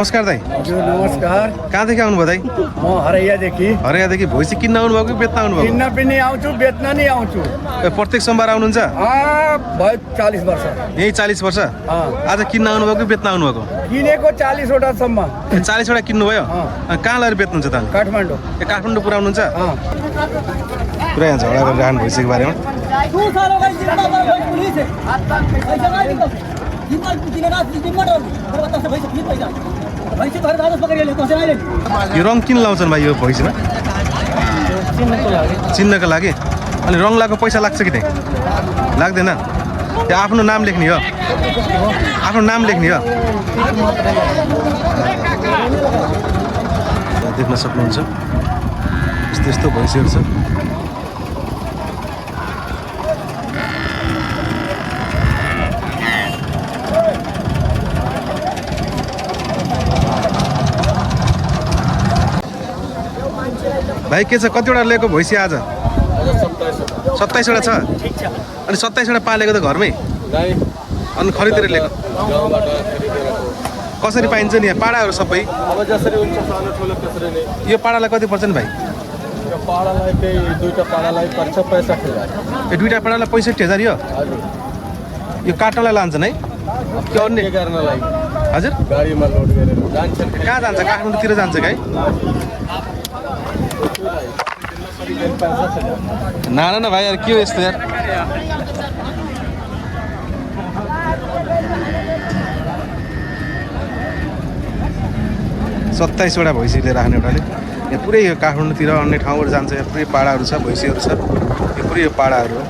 नमस्कार दाइ। हजुर नमस्कार। कहाँदेखि आउनुभयो दाइ? म हरैयादेखि। हरैयादेखि भैँसी किन्न आउनुभयो कि बेच्न आउनुभयो? किन्न पनि आउँछु बेच्न नि आउँछु। प्रत्येक सोमबार आउनुहुन्छ? भयो 40 वर्ष। यही 40 वर्ष? आज किन्न आउनुभयो कि बेच्न आउनुभएको? किनेको 40 वटासम्म। 40 वटा किन्नुभयो? कहाँ लगेर बेच्नुहुन्छ त? काठमाडौँ। काठमाडौँ पुऱ्याउनुहुन्छ? पुरा यहाँ झगडा गरिरहनु भैँसीको बारेमा। यो रङ किन लाउँछन् भाइ यो भैँसीमा? चिन्नको लागि। अनि रङ लगाएको पैसा लाग्छ कि नहीं? लाग्दैन? त्यो आफ्नो नाम लेख्ने हो? आफ्नो नाम लेख्ने हो? देख्न सक्नुहुन्छ यस्तो यस्तो भैँसीहरू छ। भाइ के छ, कतिवटा लिएको भैँसी आज? 27 वटा छ। अनि 27 वटा पालेको त घरमै? अनि खरिदेर लिएको? कसरी पाइन्छ नि यहाँ पाडाहरू सबै? यो पाडालाई कति पर्छ नि भाइ? पाडालाई त्यही दुईटा पाडालाई पर्छ 65,000। यो दुईटा पाडालाई 65,000 यो? यो काट्नलाई लान्छन् है? के अन्य गर्नलाई? हजुर गाडीमा लोड गरेर जान्छन्। कहाँ जान्छ? काठमाडौँतिर जान्छ गाई? नाना न भाइ यार, के हो यस्तो यार? सत्ताइस वटा भैँसी लिएर राख्ने एउटाले। यहाँ पुरै यो काठमाडौँतिर अन्य ठाउँबाट जान्छ। यहाँ पुरै पाडाहरू छ, भैँसीहरू छ। यो पुरै यो पाडाहरू हो।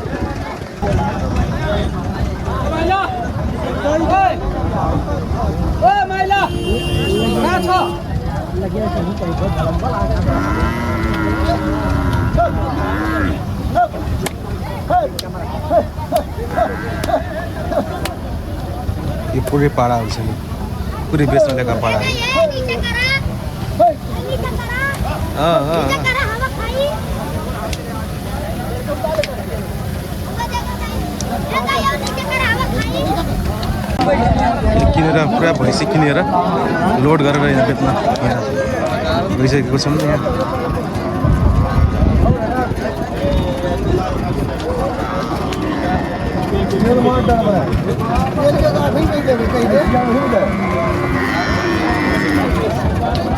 यो पुरै पाडाहरू छ, यो पुरै बेच्न ल्याएको पाडाहरू। किनेर पुरा भैँसी किनेर लोड गरेर यहाँ बेच्न गइसकेको छौँ यहाँ।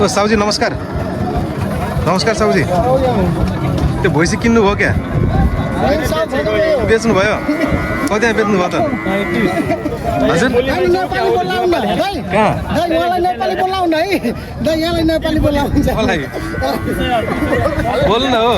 ओ साउजी नमस्कार। नमस्कार साउजी। त्यो भैँसी किन्नु भयो क्या? बेच्नु भयो? कति बेच्नु भयो त? हजुर कहाँ? बोल्नु न हो।